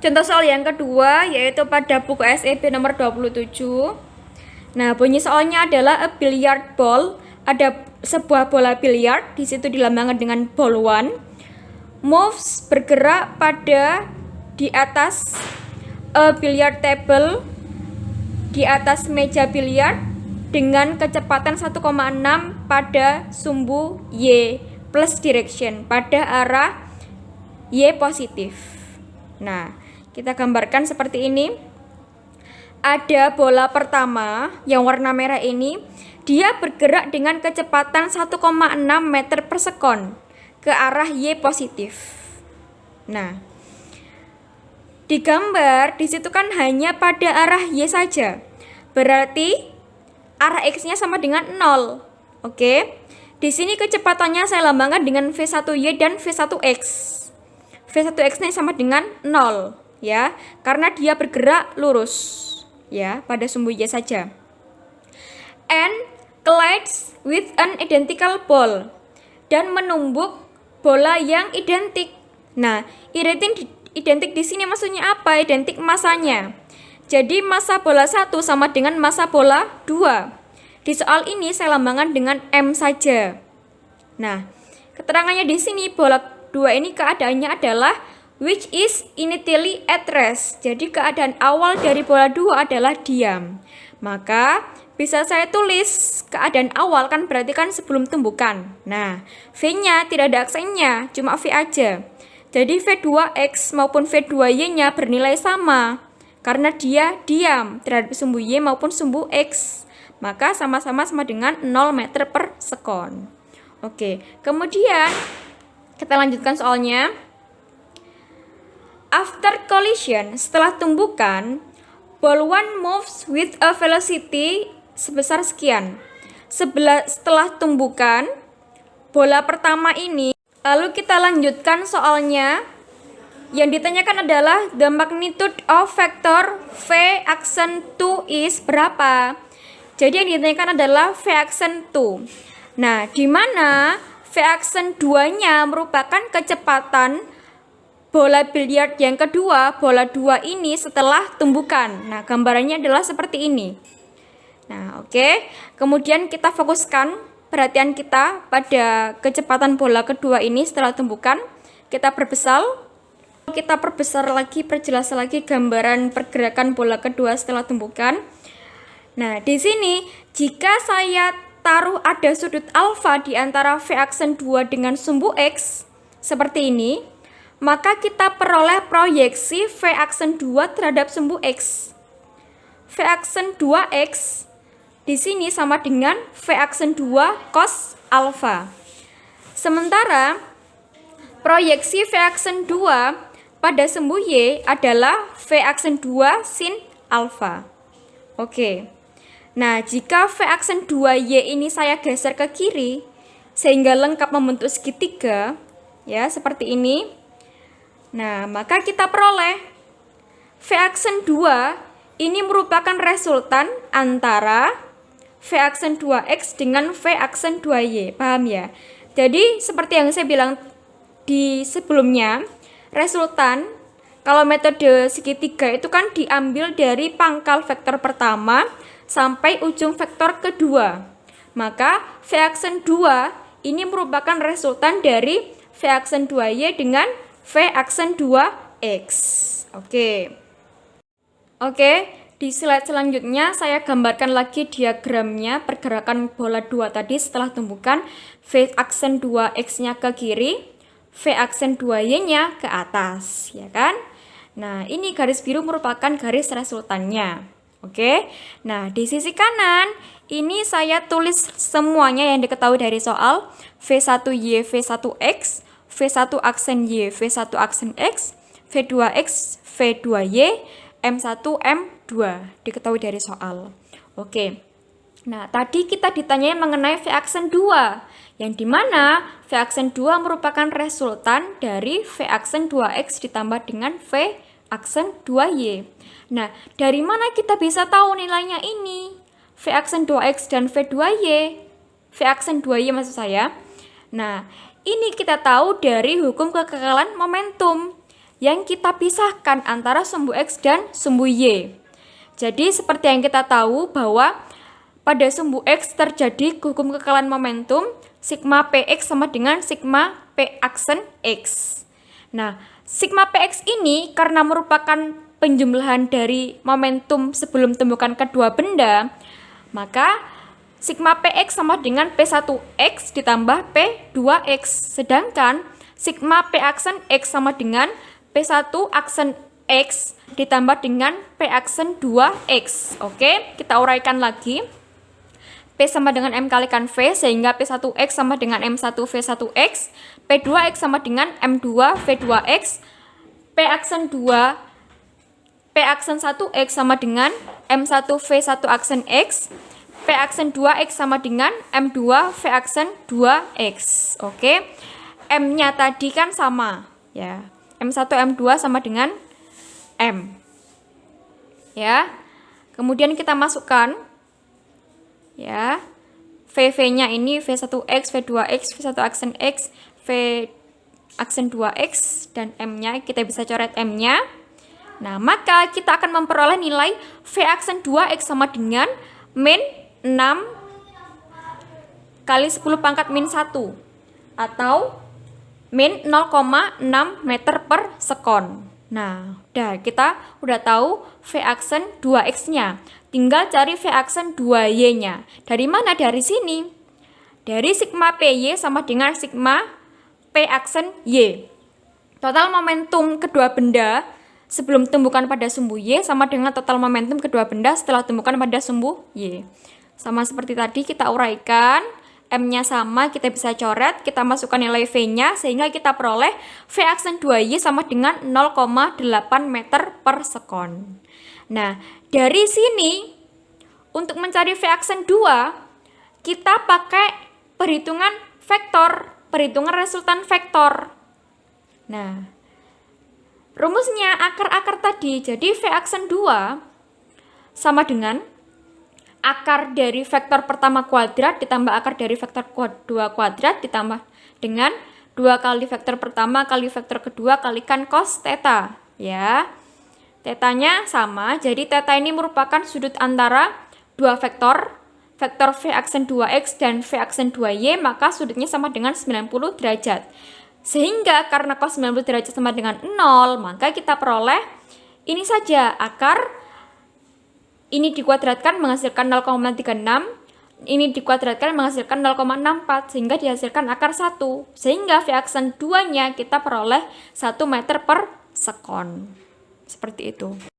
Contoh soal yang kedua yaitu pada buku SEB nomor 27. Nah, bunyi soalnya adalah a billiard ball. Ada sebuah bola biliar, di situ dilambangkan dengan ball one. Moves bergerak pada di atas a billiard table, di atas meja biliar dengan kecepatan 1,6 pada sumbu Y plus direction, pada arah Y positif. Nah, kita gambarkan seperti ini. Ada bola pertama yang warna merah ini, dia bergerak dengan kecepatan 1,6 meter per sekon ke arah Y positif. Nah, digambar di situ kan hanya pada arah Y saja. Berarti arah X-nya sama dengan 0. Oke. Di sini kecepatannya saya lambangkan dengan V1Y dan V1X. V1X-nya sama dengan 0 ya, karena dia bergerak lurus ya pada sumbu Y saja. And collides with an identical ball, dan menumbuk bola yang identik. Nah, identik di sini maksudnya apa? Identik masanya. Jadi massa bola 1 sama dengan massa bola 2. Di soal ini saya lambangkan dengan M saja. Nah, keterangannya di sini bola 2 ini keadaannya adalah which is initially at rest. Jadi keadaan awal dari bola 2 adalah diam. Maka bisa saya tulis keadaan awal kan berarti kan sebelum tumbukan. Nah, V-nya tidak ada aksennya, cuma V aja. Jadi V2X maupun V2Y-nya bernilai sama karena dia diam terhadap sumbu Y maupun sumbu X. Maka sama-sama sama dengan 0 meter per sekon. Oke, kemudian kita lanjutkan soalnya. After collision, setelah tumbukan, ball one moves with a velocity sebesar sekian. Setelah tumbukan bola pertama ini, lalu kita lanjutkan soalnya. Yang ditanyakan adalah the magnitude of vector V aksen 2 is berapa? Jadi yang ditanyakan adalah V aksen 2. Nah, di mana V aksen 2-nya merupakan kecepatan bola biliar yang kedua, bola 2 ini setelah tumbukan. Nah, gambarannya adalah seperti ini. Nah, oke. Kemudian kita fokuskan perhatian kita pada kecepatan bola kedua ini setelah tumbukan. Kita perbesar lagi, perjelas lagi gambaran pergerakan bola kedua setelah tumbukan. Nah, di sini jika saya taruh ada sudut alfa di antara V aksen 2 dengan sumbu X seperti ini, maka kita peroleh proyeksi V aksen 2 terhadap sumbu X. V aksen 2X di sini sama dengan V aksen 2 cos alfa. Sementara proyeksi V aksen 2 pada sumbu Y adalah V aksen 2 sin alfa. Oke. Nah, jika V aksen 2Y ini saya geser ke kiri sehingga lengkap membentuk segitiga ya seperti ini. Nah, maka kita peroleh V aksen 2 ini merupakan resultan antara V aksen 2X dengan V aksen 2Y. Paham ya? Jadi, seperti yang saya bilang di sebelumnya, resultan kalau metode segitiga itu kan diambil dari pangkal vektor pertama sampai ujung vektor kedua. Maka V aksen 2 ini merupakan resultan dari V aksen 2Y dengan V aksen 2X. Oke, di slide selanjutnya saya gambarkan lagi diagramnya pergerakan bola 2 tadi setelah tumbukan. V aksen 2X-nya ke kiri, V aksen 2Y-nya ke atas, ya kan? Nah, ini garis biru merupakan garis resultannya. Oke. Nah, di sisi kanan ini saya tulis semuanya yang diketahui dari soal. V1Y, V1X, V1 aksen Y, V1 aksen X, V2X, V2Y, M1, M2 diketahui dari soal. Oke. Nah, tadi kita ditanyai mengenai V aksen 2, yang dimana V aksen 2 merupakan resultan dari V aksen 2X ditambah dengan V aksen 2Y. Nah, dari mana kita bisa tahu nilainya ini? V aksen 2X dan V2Y. V aksen 2Y maksud saya. Nah, ini kita tahu dari hukum kekekalan momentum, yang kita pisahkan antara sumbu X dan sumbu Y. Jadi seperti yang kita tahu bahwa pada sumbu X terjadi hukum kekalahan momentum sigma Px sama dengan sigma P aksen X. Nah, sigma Px ini karena merupakan penjumlahan dari momentum sebelum tumbukan kedua benda, maka sigma Px sama dengan P1x ditambah P2x. Sedangkan sigma P aksen X sama dengan P1 aksen X ditambah dengan P aksen 2x. Oke, kita uraikan lagi. P sama dengan M kalikan V, sehingga P1x sama dengan M1V1x, P2x sama dengan M2V2x, P aksen 2, P aksen 1x sama dengan M1V1 aksen X, P aksen 2x sama dengan M2V aksen 2x. Oke. M-nya tadi kan sama, ya. M1 M2 sama dengan M. Ya. Kemudian kita masukkan ya. VV-nya ini V1x, V2x, V1 aksen X, V aksen 2x dan M-nya kita bisa coret M-nya. Nah, maka kita akan memperoleh nilai V aksen 2x sama dengan min 6 kali 10 pangkat min 1 atau min 0,6 meter per sekon. Nah, kita udah tahu V aksen 2x-nya. Tinggal cari V aksen 2y-nya. Dari mana? Dari sini. Dari sigma PY sama dengan sigma P aksen Y. Total momentum kedua benda sebelum tumbukan pada sumbu Y sama dengan total momentum kedua benda setelah tumbukan pada sumbu Y. Sama seperti tadi kita uraikan, M-nya sama, kita bisa coret, kita masukkan nilai V-nya sehingga kita peroleh V aksen 2Y sama dengan 0,8 meter per sekon. Nah, dari sini untuk mencari V aksen 2 kita pakai perhitungan vektor, perhitungan resultan vektor. Nah, rumusnya akar-akar tadi, jadi V aksen 2 sama dengan akar dari vektor pertama kuadrat ditambah akar dari vektor kedua kuadrat ditambah dengan 2 kali vektor pertama kali vektor kedua kalikan cos theta, ya. Tetanya sama, jadi theta ini merupakan sudut antara dua vektor, vektor V aksen 2x dan V aksen 2y, maka sudutnya sama dengan 90 derajat. Sehingga karena cos 90 derajat sama dengan 0, maka kita peroleh ini saja akar. Ini dikuadratkan menghasilkan 0,36, ini dikuadratkan menghasilkan 0,64, sehingga dihasilkan akar 1. Sehingga V aksen 2-nya kita peroleh 1 meter per sekon. Seperti itu.